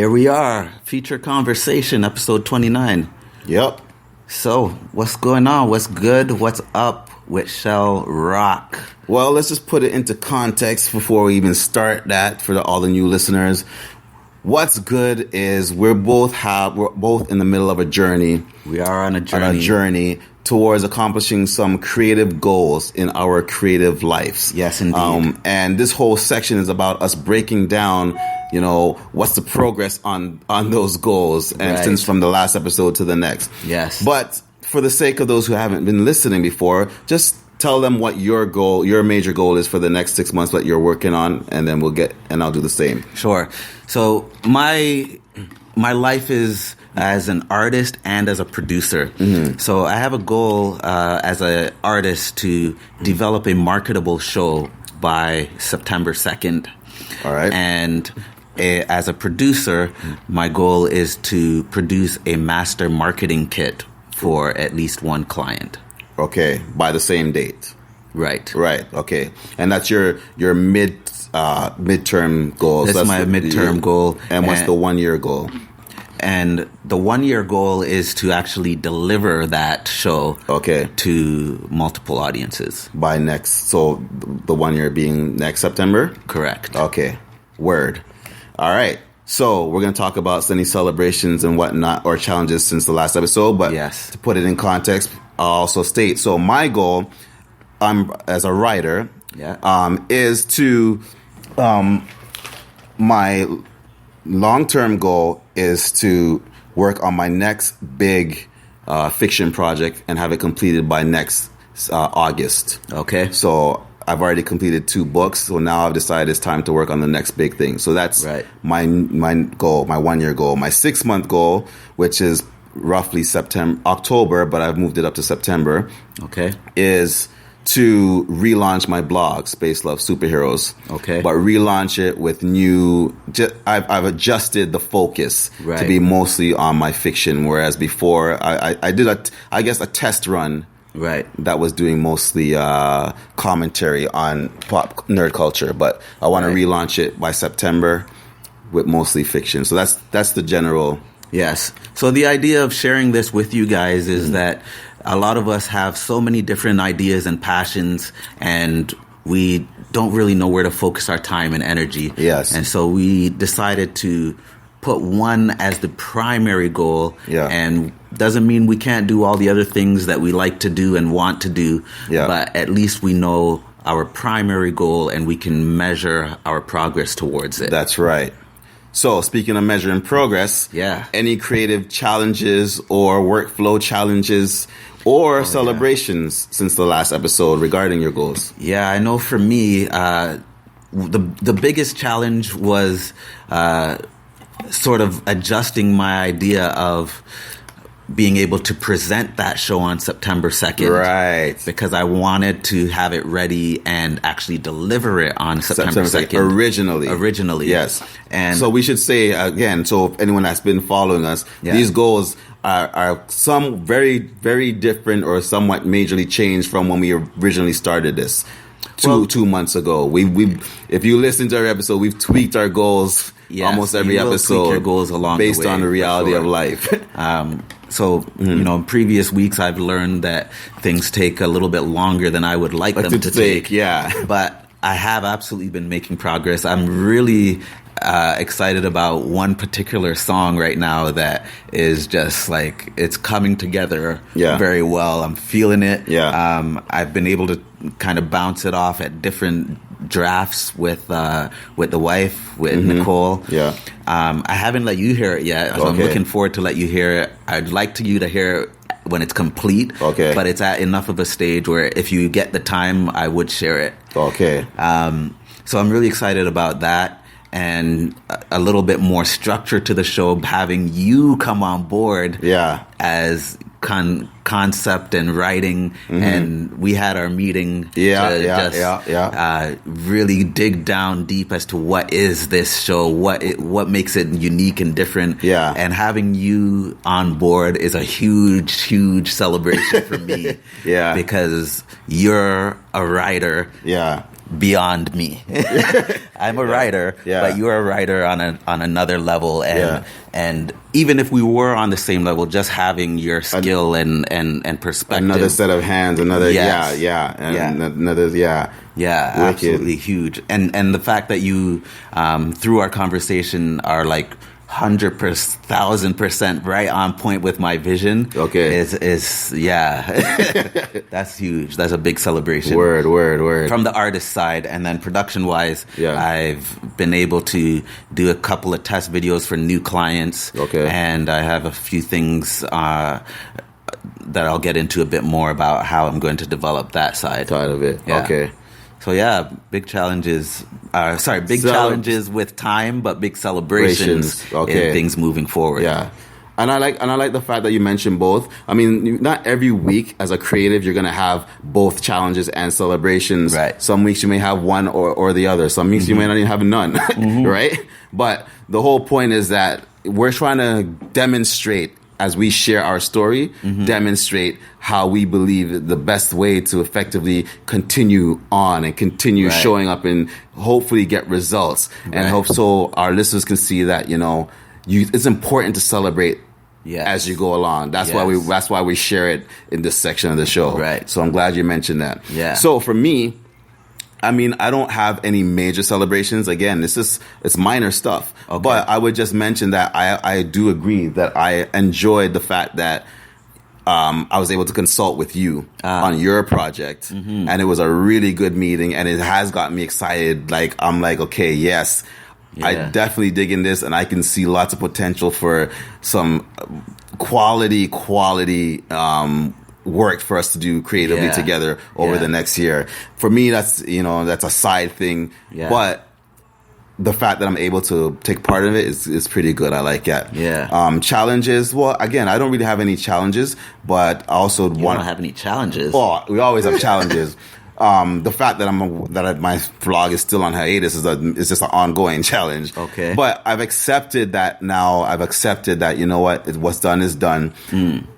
Here we are, Feature Conversation, episode 29. Yep. So, what's going on? What's good? What's up with Shell Rock? Well, let's just put it into context before we even start that for all the new listeners. What's good is we're both in the middle of a journey. We are on a journey. Towards accomplishing some creative goals in our creative lives. Yes, indeed. And this whole section is about us breaking down, what's the progress on those goals, and Right. since from the last episode to the next. Yes. But for the sake of those who haven't been listening before, just tell them what your major goal is for the next 6 months that you're working on, and then I'll do the same. Sure. So my life is as an artist and as a producer. Mm-hmm. So I have a goal as an artist to develop a marketable show by September 2nd. All right. And as a producer, my goal is to produce a master marketing kit for at least one client. Okay, by the same date. Right. Right. Okay. And that's your midterm goal. That's my midterm goal. And what's the 1 year goal? And the 1 year goal is to actually deliver that show to multiple audiences. So the 1 year being next September? Correct. Okay. Word. All right. So we're going to talk about any celebrations and whatnot or challenges since the last episode. But yes, to put it in context, I'll also state. So my goal, as a writer, is to my long-term goal is to work on my next big fiction project and have it completed by next August. Okay. So I've already completed 2 books, so now I've decided it's time to work on the next big thing. So that's my goal, my 1 year goal. My 6 month goal, which is roughly October, but I've moved it up to September. Okay. Is to relaunch my blog, Space Love Superheroes. Okay. But relaunch it with I've adjusted the focus to be mostly on my fiction, whereas before I did a test run. Right. That was doing mostly commentary on pop nerd culture, but I want to relaunch it by September with mostly fiction. So that's the general. Yes. So the idea of sharing this with you guys is that a lot of us have so many different ideas and passions, and we don't really know where to focus our time and energy. Yes. And so we decided to put one as the primary goal. Yeah. And doesn't mean we can't do all the other things that we like to do and want to do. Yeah. But at least we know our primary goal and we can measure our progress towards it. That's right. So, speaking of measuring progress, any creative challenges or workflow challenges or celebrations since the last episode regarding your goals? Yeah, I know for me, the biggest challenge was sort of adjusting my idea of being able to present that show on September 2nd. Right. Because I wanted to have it ready and actually deliver it on September 2nd. Originally. Yes. And so we should say, again, so if anyone that's been following us, these goals are some very, very different or somewhat majorly changed from when we originally started this two months ago. We if you listen to our episode, we've tweaked our goals almost every episode. Tweak your goals along based the way, on the reality of life. So, in previous weeks, I've learned that things take a little bit longer than I would like them to take. Yeah. But I have absolutely been making progress. I'm really excited about one particular song right now that is just like, it's coming together very well. I'm feeling it. Yeah. I've been able to kind of bounce it off at different drafts with the wife, with Nicole. Yeah. I haven't let you hear it yet, so I'm looking forward to let you hear it. I'd like you to hear it when it's complete. Okay. But it's at enough of a stage where if you get the time, I would share it. Okay. So I'm really excited about that. And a little bit more structure to the show, having you come on board as concept and writing, and we had our meeting to really dig down deep as to what is this show, what makes it unique and different. And having you on board is a huge celebration for me. Because you're a writer beyond me. I'm a writer, but you're a writer on another level, and even if we were on the same level, just having your skill and perspective, another set of hands, another absolutely huge, and the fact that you through our conversation are like 100,000% right on point with my vision. Okay, is that's huge. That's a big celebration. Word. From the artist side, and then production wise, I've been able to do a couple of test videos for new clients. Okay, and I have a few things that I'll get into a bit more about how I'm going to develop that side of it. Yeah. Okay. So big challenges. Challenges with time, but big celebrations. Okay, in things moving forward. Yeah, and I like the fact that you mentioned both. I mean, not every week as a creative you're gonna have both challenges and celebrations. Right. Some weeks you may have one or the other. Some weeks you may not even have none. Right. But the whole point is that we're trying to demonstrate, as we share our story, demonstrate how we believe the best way to effectively continue on and continue showing up and hopefully get results. And hope so our listeners can see that, it's important to celebrate as you go along. That's why we share it in this section of the show. Right. So I'm glad you mentioned that. Yeah. So for me, I mean, I don't have any major celebrations. Again, it's minor stuff. Okay. But I would just mention that I do agree that I enjoyed the fact that I was able to consult with you on your project. And it was a really good meeting, and it has got me excited. Like, I'm like, okay, yes, I definitely dig in this, and I can see lots of potential for some quality work for us to do creatively together over the next year. For me, that's a side thing, but the fact that I'm able to take part of it is pretty good. I like that. Challenges. Well, again, I don't really have any challenges, but I also don't have any challenges. Well, we always have challenges. The fact that my vlog is still on hiatus is just an ongoing challenge. Okay. But I've accepted that now. I've accepted that, you know what? What's done is done.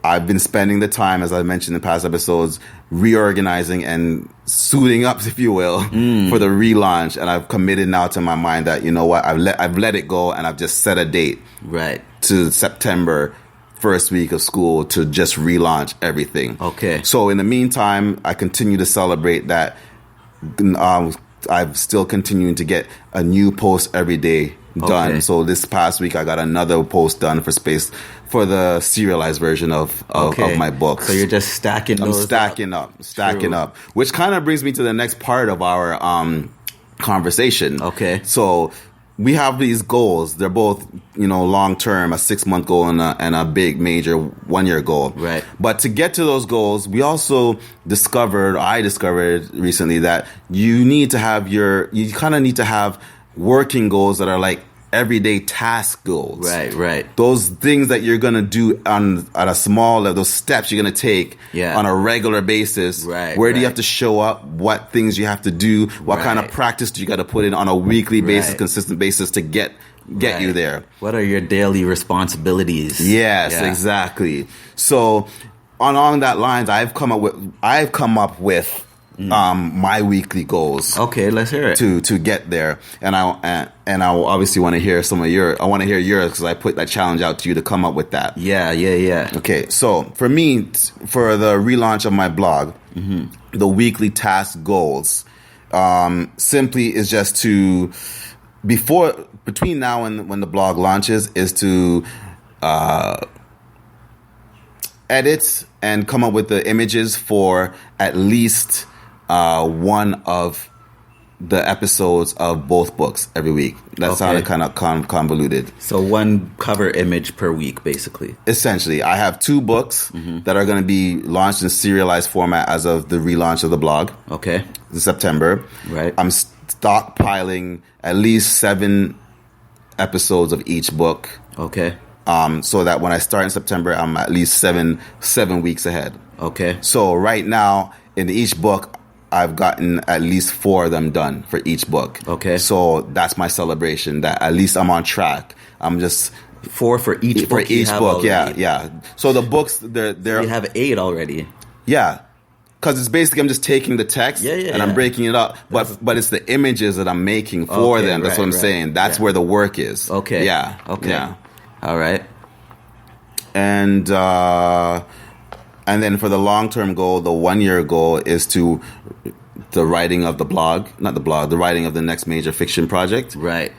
I've been spending the time, as I mentioned in past episodes, reorganizing and suiting up, if you will, for the relaunch. And I've committed now to my mind that, you know what? I've let it go, and I've just set a date. Right. To September. First week of school to just relaunch everything. Okay. So in the meantime, I continue to celebrate that. I'm still continuing to get a new post every day done. Okay. So this past week, I got another post done for the serialized version of my books. So you're just stacking up. Which kind of brings me to the next part of our conversation. Okay. So we have these goals. They're both, long term, a 6-month goal and a big major 1-year goal. Right. But to get to those goals, I discovered recently that you kind of need to have working goals that are like everyday task goals. Right. Those things that you're going to do at a small level, those steps you're going to take on a regular basis. Right. Where do you have to show up? What things you have to do? What kind of practice do you got to put in on a weekly basis, consistent basis to get you there? What are your daily responsibilities? Yes, exactly. So along that lines, I've come up with my weekly goals. Okay, let's hear it. To get there, and I obviously want to hear some of yours. I want to hear yours because I put that challenge out to you to come up with that. Yeah. Okay, so for me, for the relaunch of my blog, the weekly task goals simply is just to between now and when the blog launches is to edit and come up with the images for at least one of the episodes of both books every week. That sounded kind of convoluted. So one cover image per week, basically. Essentially, I have 2 books that are going to be launched in serialized format as of the relaunch of the blog. Okay. In September. Right. I'm stockpiling at least 7 episodes of each book. Okay. So that when I start in September, I'm at least seven weeks ahead. Okay. So right now, in each book, I've gotten at least 4 of them done for each book. Okay. So that's my celebration, that at least I'm on track. I'm just 4 for each book. Yeah. So the books, they're you have 8 already. Yeah. Because it's basically I'm just taking the text and I'm breaking it up, but it's the images that I'm making for them. That's what I'm saying. That's where the work is. Okay. Yeah. Okay. Yeah. All right. And then for the long-term goal, the 1-year goal is to the writing of the writing of the next major fiction project. Right.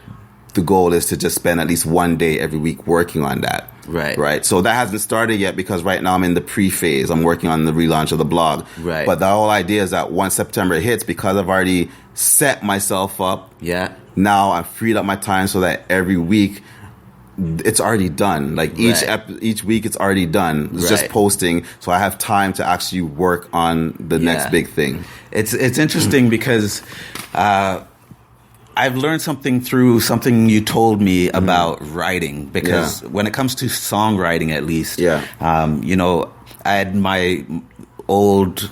The goal is to just spend at least one day every week working on that. Right. Right. So that hasn't started yet because right now I'm in the pre-phase. I'm working on the relaunch of the blog. Right. But the whole idea is that once September hits, because I've already set myself up, now I've freed up my time so that every week it's already done. Like each week it's already done. It's just posting. So I have time to actually work on the next big thing. It's interesting because I've learned something through something you told me about writing, because when it comes to songwriting, at least, you know, I had my old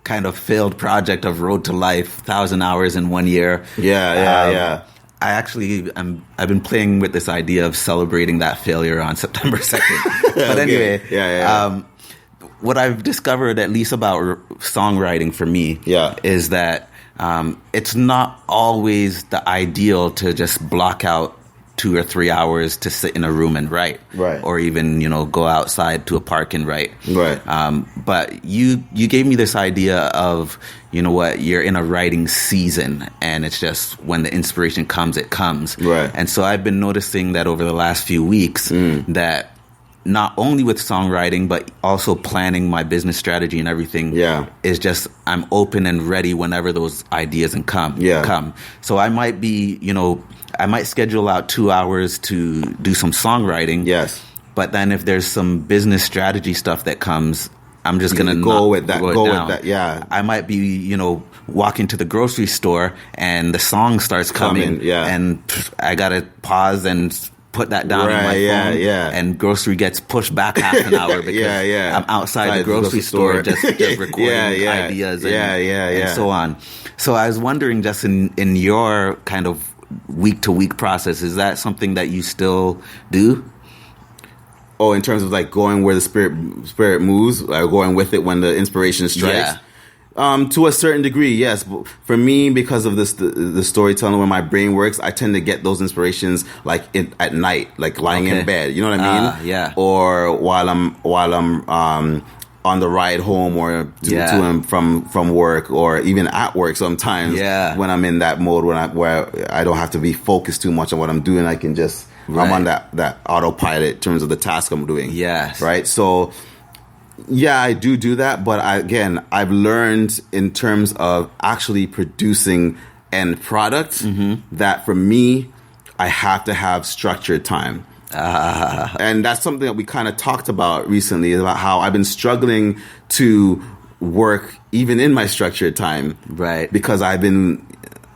kind of failed project of Road to Life, 1,000 hours in 1 year. I actually, I've been playing with this idea of celebrating that failure on September 2nd. But anyway, what I've discovered, at least about songwriting for me, is that it's not always the ideal to just block out 2 or 3 hours to sit in a room and write, or even, you know, go outside to a park and write. But you gave me this idea of, you know what, you're in a writing season, and it's just when the inspiration comes, it comes. And so I've been noticing that over the last few weeks that not only with songwriting, but also planning my business strategy and everything is just, I'm open and ready whenever those ideas come. So I might be, you know, I might schedule out 2 hours to do some songwriting. But then if there's some business strategy stuff that comes, I'm just going to go with that. I might be, you know, walking to the grocery store and the song starts coming. And I got to pause and put that down on my phone, and grocery gets pushed back half an hour because I'm outside the grocery store just recording ideas and so on. So I was wondering, just in your kind of week-to-week process, is that something that you still do? Oh, in terms of like going where the spirit moves, like going with it when the inspiration strikes? To a certain degree, yes. But for me, because of this, the storytelling, when my brain works, I tend to get those inspirations like at night, like lying in bed. You know what I mean? Or while I'm on the ride home, or to and from work, or even at work. Sometimes when I'm in that mode where I don't have to be focused too much on what I'm doing, I can just I'm on that autopilot in terms of the task I'm doing. Right. So. Yeah, I do that, but I've learned in terms of actually producing end product that for me, I have to have structured time. And that's something that we kind of talked about recently, about how I've been struggling to work even in my structured time. Because I've been,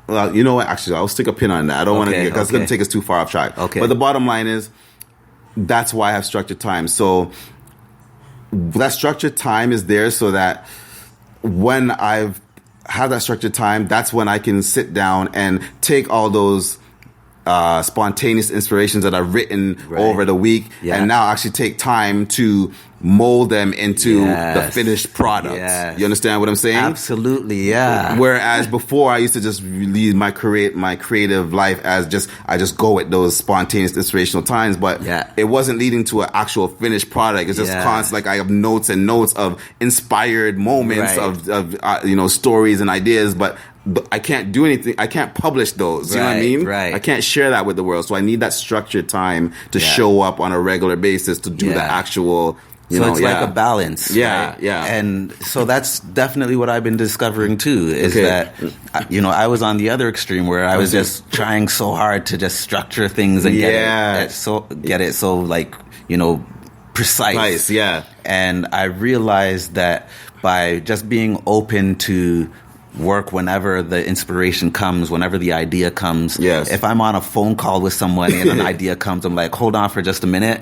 well, you know what, actually, I'll stick a pin on that. I don't want to, because it's going to take us too far off track. But the bottom line is, that's why I have structured time. So that structured time is there so that when I've had that structured time, that's when I can sit down and take all those spontaneous inspirations that I've written over the week and now actually take time to mold them into the finished product. You understand what I'm saying? Absolutely, yeah. Whereas before, I used to just lead my creative life as I just go with those spontaneous inspirational times, but it wasn't leading to an actual finished product. It's just constant. Like I have notes and notes of inspired moments of stories and ideas, but I can't do anything. I can't publish those. You know what I mean? I can't share that with the world. So I need that structured time to show up on a regular basis to do the actual. It's like a balance. And so that's definitely what I've been discovering too, is that, I was on the other extreme where I was just trying so hard to just structure things and get it so like, precise. And I realized that by just being open to work whenever the inspiration comes, whenever the idea comes. If I'm on a phone call with someone and an idea comes, I'm like, hold on for just a minute.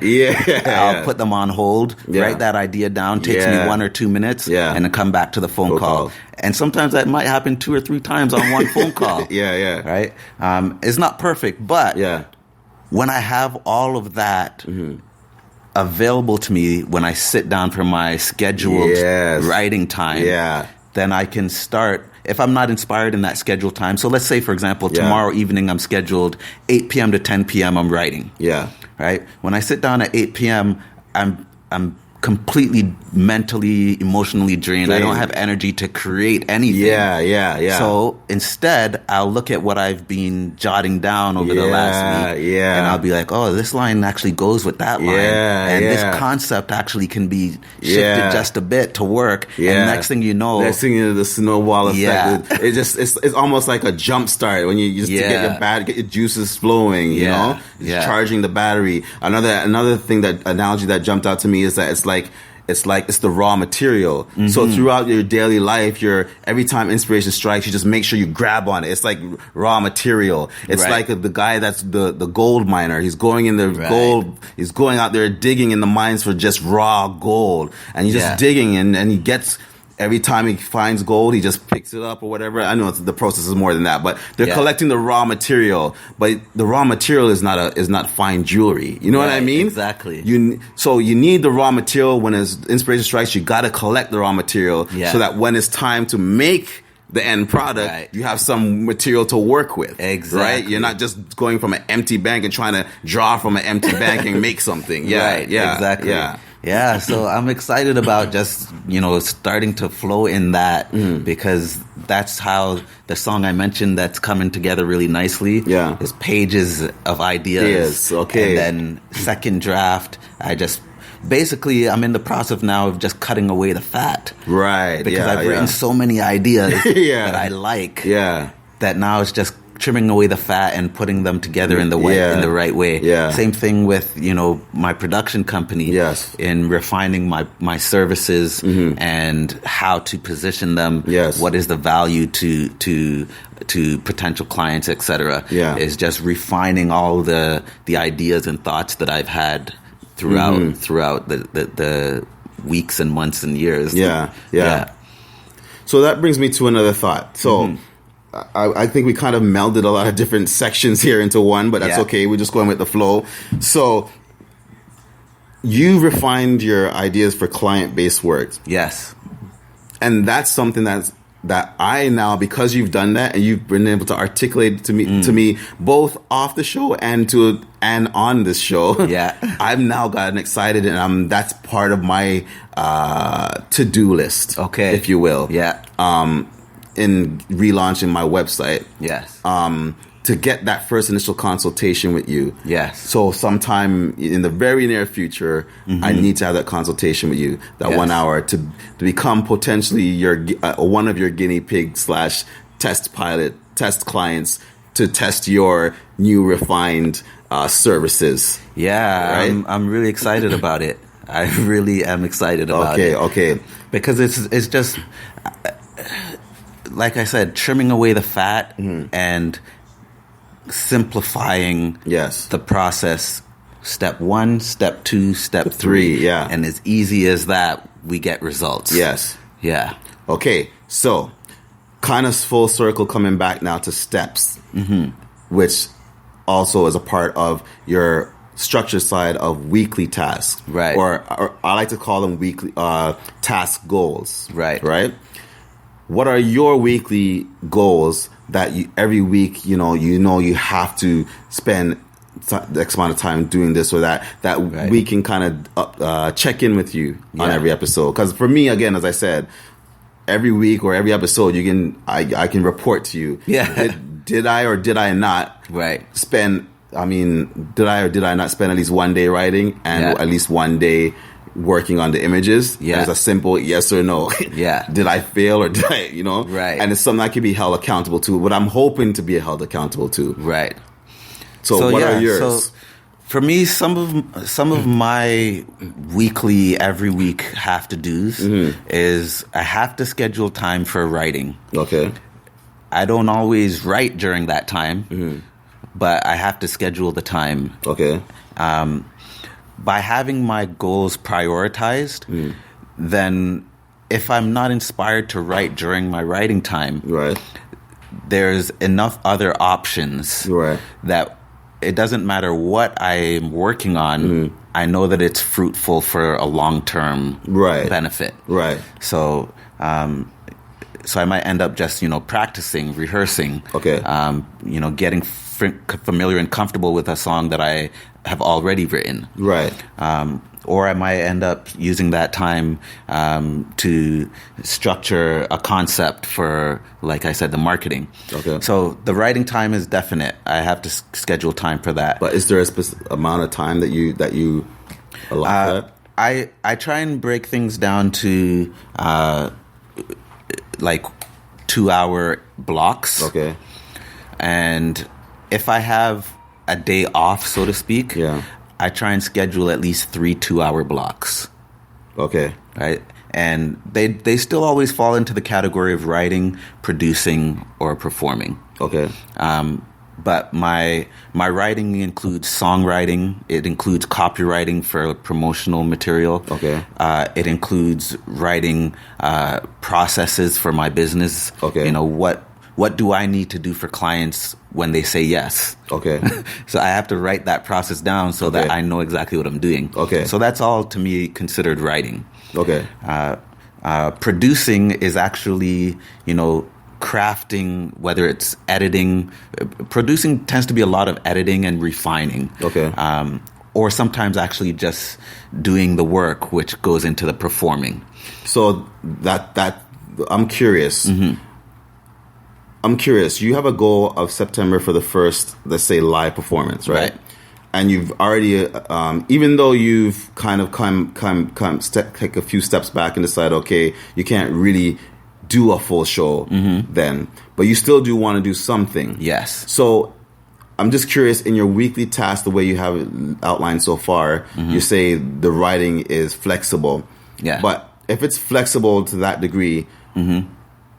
I'll put them on hold, write that idea down, takes me 1 or 2 minutes, and then come back to the phone call. And sometimes that might happen 2 or 3 times on one phone call. Right? It's not perfect, but when I have all of that available to me when I sit down for my scheduled writing time, then I can start. If I'm not inspired in that scheduled time, so let's say, for example, tomorrow evening I'm scheduled 8 p.m. to 10 p.m. I'm writing. Yeah. Right? When I sit down at 8 p.m., I'm completely mentally, emotionally drained. I don't have energy to create anything. Yeah. So instead, I'll look at what I've been jotting down over the last week, and I'll be like, oh, this line actually goes with that line, and this concept actually can be shifted just a bit to work. And next thing you know, the snowball effect. It's almost like a jump start when you just to get your juices flowing. You know, charging the battery. Another thing, that analogy that jumped out to me is that it's the raw material. Mm-hmm. So throughout your daily life, every time inspiration strikes, you just make sure you grab on it. It's like raw material. It's like the guy that's the gold miner. He's going in the gold. He's going out there digging in the mines for just raw gold, and he's just digging, and he gets. Every time he finds gold, he just picks it up or whatever. I know the process is more than that, but they're collecting the raw material. But the raw material is not fine jewelry. You know what I mean? Exactly. So you need the raw material when inspiration strikes. You got to collect the raw material so that when it's time to make the end product, you have some material to work with. Exactly. Right? You're not just going from an empty bank and trying to draw from an empty bank and make something. Exactly. Yeah, so I'm excited about just, starting to flow in that because that's how the song I mentioned that's coming together really nicely is pages of ideas. Okay. And then second draft, I'm in the process now of just cutting away the fat. Right. Because I've written so many ideas that I like that now it's just trimming away the fat and putting them together in the right way. Yeah. Same thing with, my production company. Yes. In refining my services and how to position them. Yes. What is the value to potential clients, etc. Yeah. Is just refining all the ideas and thoughts that I've had throughout the weeks and months and years. Yeah. So that brings me to another thought. So I think we kind of melded a lot of different sections here into one, but that's okay. We're just going with the flow. So you refined your ideas for client-based work. Yes. And that's something that I now, because you've done that and you've been able to articulate to me both off the show and on this show. I've now gotten excited, and that's part of my to-do list, if you will. In relaunching my website. Yes. To get that first initial consultation with you. Yes. So sometime in the very near future, I need to have that consultation with you, that 1 hour, to become potentially one of your guinea pig / test clients to test your new refined services. Yeah, right? I'm really excited about it. I really am excited about it. Okay. Because it's just... like I said, trimming away the fat and simplifying the process. Step 1, step 2, step 3. Yeah. And as easy as that, we get results. Yes. Yeah. Okay. So kind of full circle coming back now to steps, which also is a part of your structure side of weekly tasks. Right. Or I like to call them weekly task goals. Right. Right. What are your weekly goals that every week, you have to spend X amount of time doing this or that we can kind of check in with you on every episode? Because for me, again, as I said, every week or every episode, I can report to you. Yeah. Did I or did I not spend? Did I or did I not spend at least one day writing and at least one day working on the images? There's a simple yes or no. Did I fail or did I, Right. And it's something I can be held accountable to, but I'm hoping to be held accountable to. Right. So what are yours? So for me, some of my weekly, every week have to do's is I have to schedule time for writing. Okay. I don't always write during that time, but I have to schedule the time. Okay. By having my goals prioritized, then if I'm not inspired to write during my writing time, there's enough other options that it doesn't matter what I'm working on. I know that it's fruitful for a long-term benefit. Right. So, so I might end up just, practicing, rehearsing. Okay. Getting familiar and comfortable with a song that I have already written. Right. Or I might end up using that time to structure a concept for, like I said, the marketing. Okay. So the writing time is definite. I have to schedule time for that. But is there a specific amount of time that you allow for that? I try and break things down to like 2-hour blocks. Okay. And if I have a day off, so to speak, I try and schedule at least 3 2-hour blocks. Okay. Right? And they still always fall into the category of writing, producing, or performing. Okay. But my writing includes songwriting. It includes copywriting for promotional material. Okay. It includes writing processes for my business. Okay. What do I need to do for clients when they say yes? Okay. So I have to write that process down so that I know exactly what I'm doing. Okay. So that's all to me considered writing. Okay. Producing is actually, crafting, whether it's editing. Producing tends to be a lot of editing and refining. Okay. Or sometimes actually just doing the work, which goes into the performing. So that I'm curious. Mm-hmm. I'm curious. You have a goal of September for the first, let's say, live performance, right? And you've already, even though you've kind of take a few steps back and decide, okay, you can't really do a full show then, but you still do want to do something. Yes. So I'm just curious, in your weekly task, the way you have it outlined so far, you say the writing is flexible. Yeah. But if it's flexible to that degree,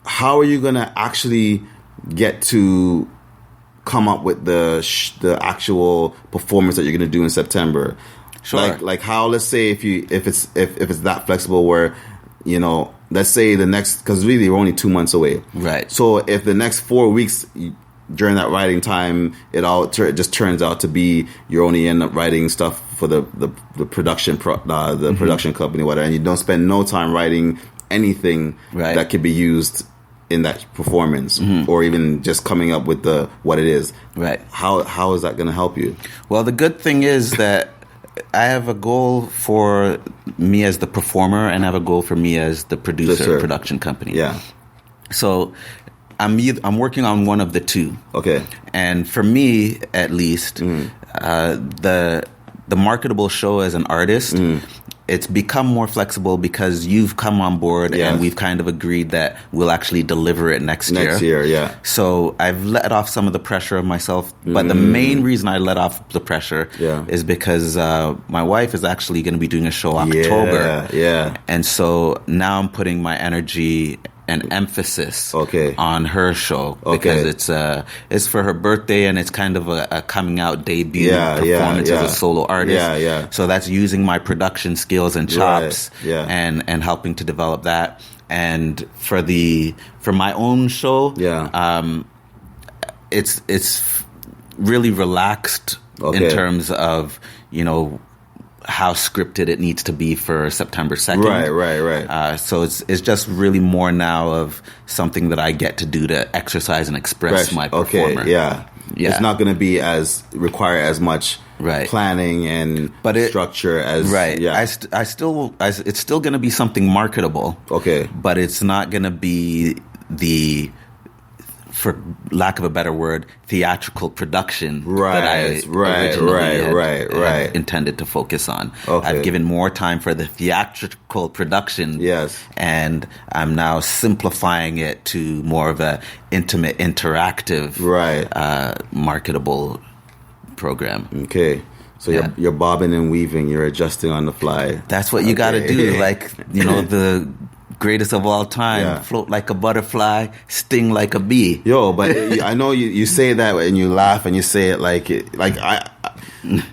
how are you going to actually get to come up with the actual performance that you're going to do in September? Sure. Like how, let's say if it's that flexible where, let's say the next, because really we're only 2 months away. Right. So if the next 4 weeks during that writing time, it just turns out to be you only end up writing stuff for the production production company, whatever, and you don't spend no time writing anything that could be used in that performance, or even just coming up with what it is. Right. How is that going to help you? Well, the good thing is that I have a goal for me as the performer, and I have a goal for me as the producer, production company. Yeah. So I'm working on one of the two. Okay. And for me, at least, the marketable show as an artist, it's become more flexible because you've come on board and we've kind of agreed that we'll actually deliver it next year. Next year, yeah. So I've let off some of the pressure of myself. But the main reason I let off the pressure is because my wife is actually going to be doing a show October. Yeah. And so now I'm putting my energy and emphasis on her show because it's for her birthday and it's kind of a coming out debut performance as a solo artist. Yeah. So that's using my production skills and chops and helping to develop that. And for my own show, it's really relaxed in terms of, how scripted it needs to be for September 2nd. Right. So it's just really more now of something that I get to do to exercise and express my performer. Okay, yeah. It's not going to be require as much planning and structure as it's still going to be something marketable. Okay. But it's not going to be the, for lack of a better word, theatrical production that I originally had intended to focus on. Okay. I've given more time for the theatrical production. Yes. And I'm now simplifying it to more of a intimate, interactive, marketable program. Okay. So you're bobbing and weaving, you're adjusting on the fly. That's what you got to do. Like, the greatest of all time, float like a butterfly, sting like a bee. Yo, but I know you say that and you laugh and you say it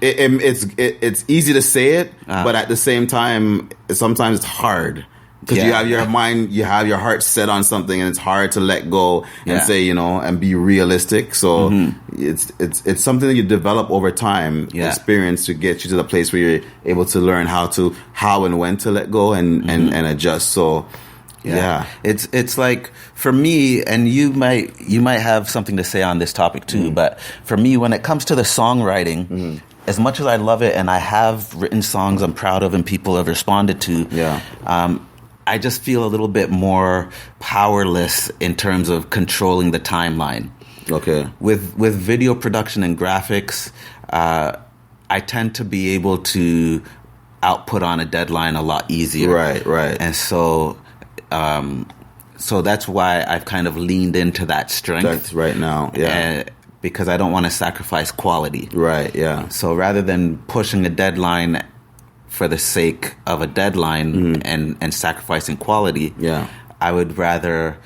it's easy to say it, but at the same time, sometimes it's hard Because you have your mind, you have your heart set on something, and it's hard to let go and say, and be realistic. So it's something that you develop over time, experience, to get you to the place where you're able to learn how and when to let go and adjust. So it's like, for me, and you might have something to say on this topic too, but for me, when it comes to the songwriting, as much as I love it, and I have written songs I'm proud of and people have responded to, I just feel a little bit more powerless in terms of controlling the timeline. Okay. With video production and graphics, I tend to be able to output on a deadline a lot easier. Right. And so that's why I've kind of leaned into that strength. That's right now, because I don't want to sacrifice quality. Right, yeah. So rather than pushing a deadline for the sake of a deadline and sacrificing quality, I would rather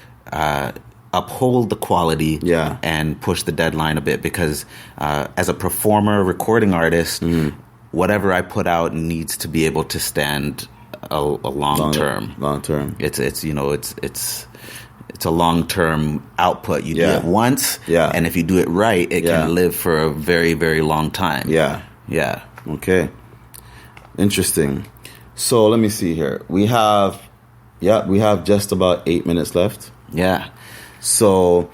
uphold the quality and push the deadline a bit, because as a performer, recording artist, whatever I put out needs to be able to stand a long term. Long term. It's a long term output. You do it once, and if you do it right, it can live for a very, very long time. Yeah. Okay. Interesting. So let me see here. We have just about 8 minutes left. Yeah. So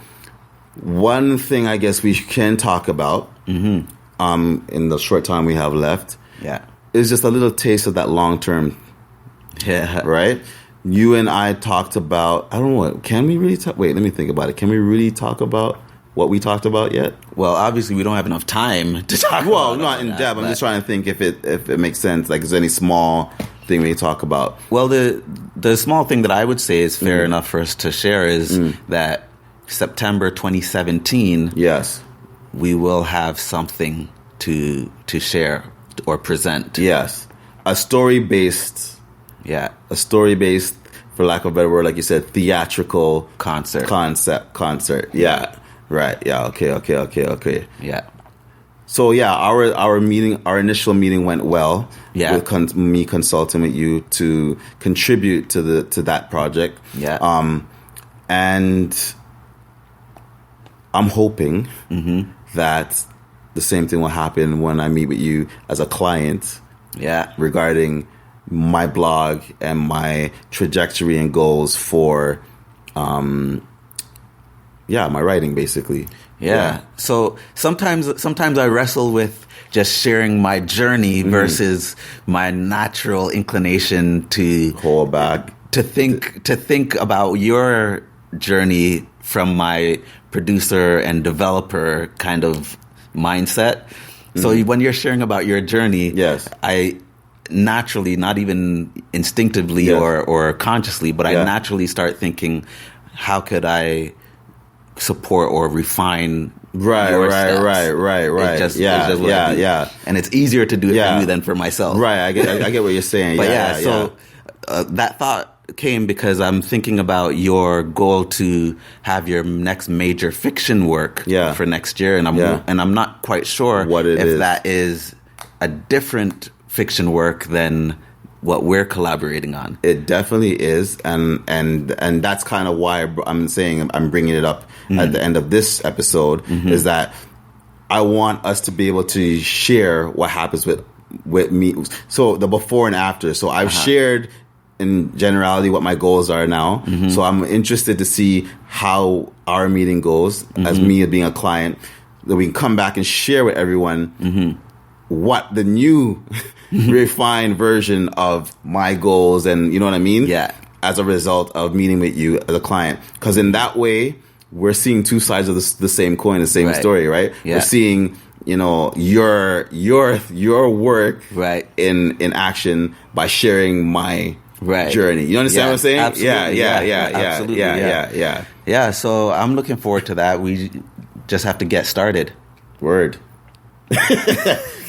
one thing I guess we can talk about in the short time we have left is just a little taste of that long term. Right? You and I talked about, I don't know, can we really talk? Wait, let me think about it. Can we really talk about what we talked about yet? Well, obviously we don't have enough time to talk about. Well, not in depth. I'm just trying to think if it makes sense. Like, is there any small thing we talk about? Well, the small thing that I would say is fair enough for us to share is that September 2017, we will have something to share or present. Yes. A story-based, for lack of a better word, like you said, theatrical concert. Yeah. Right. Yeah. Okay. Yeah. So our meeting, our initial meeting went well. Yeah. With me consulting with you to contribute to that project. Yeah. And I'm hoping that the same thing will happen when I meet with you as a client. Yeah. Regarding my blog and my trajectory and goals for, my writing, basically. Yeah. So sometimes I wrestle with just sharing my journey versus my natural inclination to hold back, to think about your journey from my producer and developer kind of mindset. So when you're sharing about your journey, I naturally, not even instinctively or consciously, but I naturally start thinking, how could I support or refine your steps? Right. It's just and it's easier to do it for you than for myself. Right, I get what you're saying. But that thought came because I'm thinking about your goal to have your next major fiction work for next year, and I'm not quite sure if that is a different fiction work than what we're collaborating on. It definitely is, and that's kind of why I'm saying I'm bringing it up at the end of this episode, is that I want us to be able to share what happens with me. So the before and after. So I've shared in generality what my goals are now. So I'm interested to see how our meeting goes as me being a client, that we can come back and share with everyone what the new refined version of my goals, and you know what I mean? Yeah. As a result of meeting with you as a client. Because in that way, we're seeing two sides of the same coin, the same story, right? Yeah. We're seeing, your work in action by sharing my journey. You understand what I'm saying? Absolutely. Absolutely. Yeah, so I'm looking forward to that. We just have to get started. Word.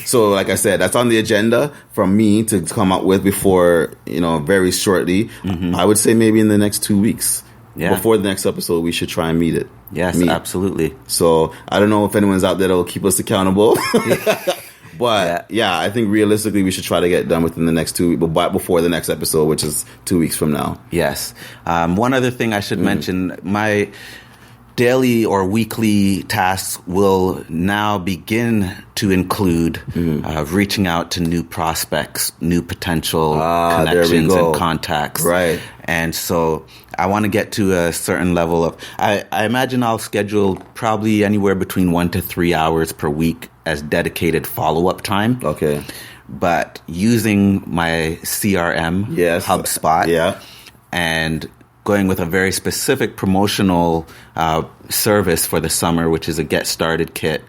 So, like I said, that's on the agenda for me to come up with before, very shortly. I would say maybe in the next 2 weeks. Yeah. Before the next episode, we should try and meet it. Yes, absolutely. So, I don't know if anyone's out there that will keep us accountable. But I think realistically we should try to get it done within the next 2 weeks, but before the next episode, which is 2 weeks from now. Yes. One other thing I should mention, my daily or weekly tasks will now begin to include reaching out to new prospects, new potential connections and contacts. Right. And so I want to get to a certain level of, I imagine I'll schedule probably anywhere between 1 to 3 hours per week as dedicated follow-up time. Okay. But using my CRM, HubSpot, and going with a very specific promotional service for the summer, which is a Get Started kit,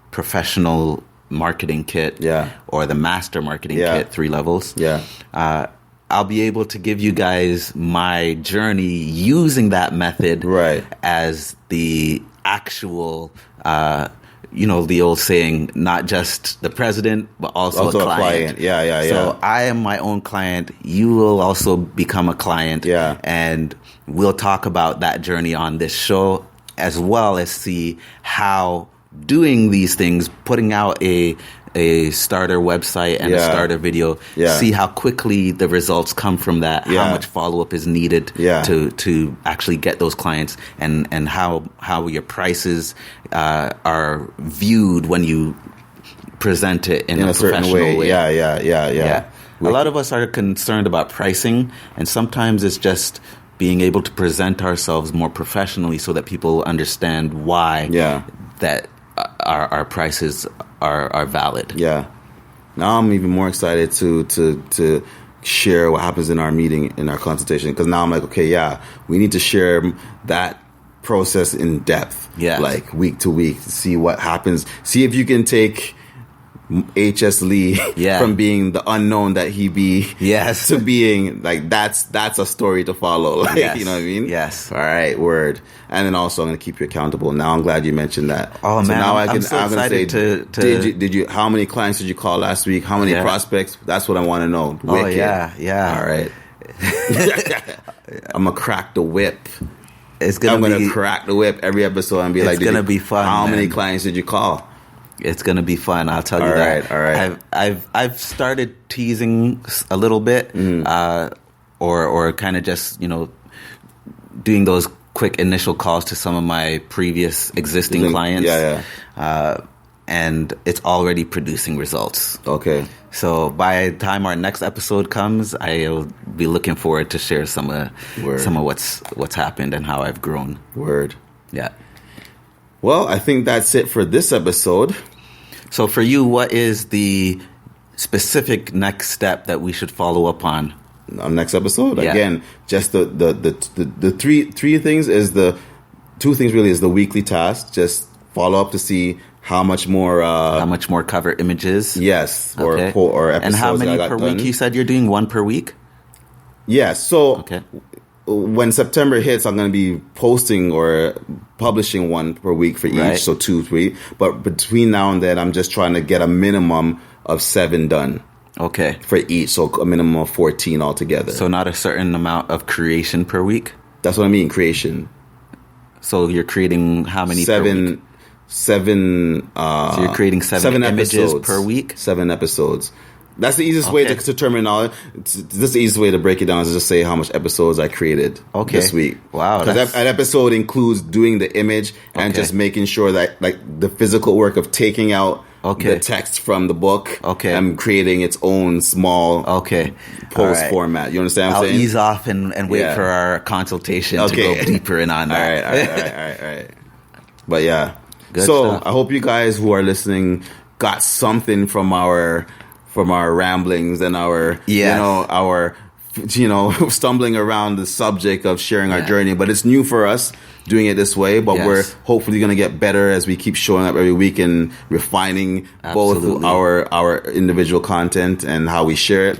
professional marketing kit, or the master marketing kit, 3 levels. I'll be able to give you guys my journey using that method as the actual, the old saying, not just the president, but also a client. So I am my own client. You will also become a client. And we'll talk about that journey on this show, as well as see how doing these things, putting out a starter website and a starter video, see how quickly the results come from that, how much follow-up is needed to actually get those clients, and how your prices are viewed when you present it in a professional way. A lot of us are concerned about pricing, and sometimes it's just being able to present ourselves more professionally so that people understand why that our prices are valid. Now I'm even more excited to share what happens in our meeting, in our consultation, because now I'm like, okay, we need to share that process in depth, like week to week, to see what happens. See if you can take H.S. Lee from being the unknown that he be to being like that's a story to follow. Like, you know what I mean? Yes. All right, word. And then also I'm going to keep you accountable. Now I'm glad you mentioned that. Oh so man, now I'm so excited to did you how many clients did you call last week? How many prospects? That's what I want to know. Wicked. All right. I'm gonna crack the whip. I'm gonna crack the whip every episode and be like, it's gonna be fun. How many clients did you call? It's gonna be fun. I'll tell you that. All right. I've started teasing a little bit, or kind of just doing those quick initial calls to some of my previous existing clients. And it's already producing results. Okay. So by the time our next episode comes, I'll be looking forward to share some of what's happened and how I've grown. Word. Yeah. Well, I think that's it for this episode. So for you, what is the specific next step that we should follow up on? Next episode? Again, just the three things is the 2 things really is the weekly task. Just follow up to see how much more cover images. Yes. Or episodes. And how many per week? You said you're doing 1 per week? Yes. So when September hits, I'm going to be posting or publishing 1 per week for each, so 2, 3. But between now and then, I'm just trying to get a minimum of 7 done. Okay. For each, so a minimum of 14 altogether. So not a certain amount of creation per week? That's what I mean, creation. So you're creating how many per week? 7. So you're creating 7 images episodes per week? 7 episodes. That's the easiest way to determine knowledge. This is the easiest way to break it down is just say how much episodes I created this week. Wow. Because an episode includes doing the image and just making sure that like the physical work of taking out the text from the book and creating its own small post format. You understand what I'm saying? I'll ease off and wait for our consultation to go deeper in on that. All right. But yeah. Good stuff. I hope you guys who are listening got something from our ramblings and our stumbling around the subject of sharing our journey. But it's new for us doing it this way. But we're hopefully going to get better as we keep showing up every week and refining both our individual content and how we share it.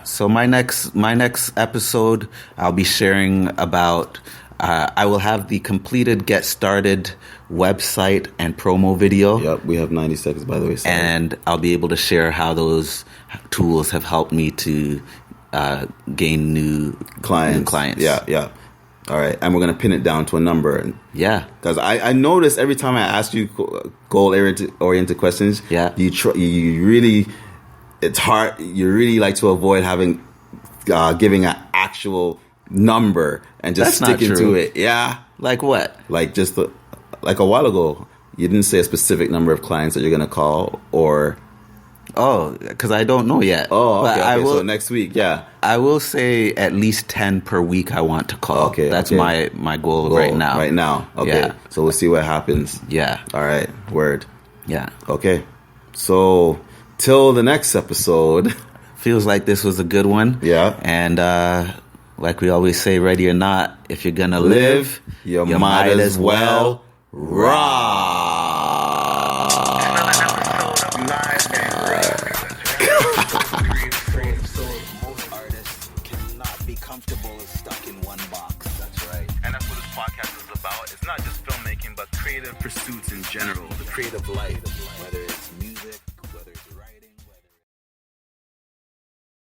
So my next episode, I'll be sharing about. I will have the completed Get Started website and promo video. Yep, we have 90 seconds, by the way. Sorry. And I'll be able to share how those tools have helped me to gain new clients. Yeah. All right, and we're gonna pin it down to a number. Yeah, because I notice every time I ask you goal-oriented questions, you really, it's hard. You really like to avoid having giving an actual number and just sticking to it. Yeah, like what? Like just like a while ago, you didn't say a specific number of clients that you're gonna call or. Oh, because I don't know yet. Oh, okay. So next week, yeah. I will say at least 10 per week I want to call. Okay. That's my goal right now. Right now. Okay. Yeah. So we'll see what happens. Yeah. All right. Word. Yeah. Okay. So till the next episode. Feels like this was a good one. Yeah. And like we always say, ready or not, if you're going to live, you might as well rock. It's not just filmmaking, but creative pursuits in general, the creative life.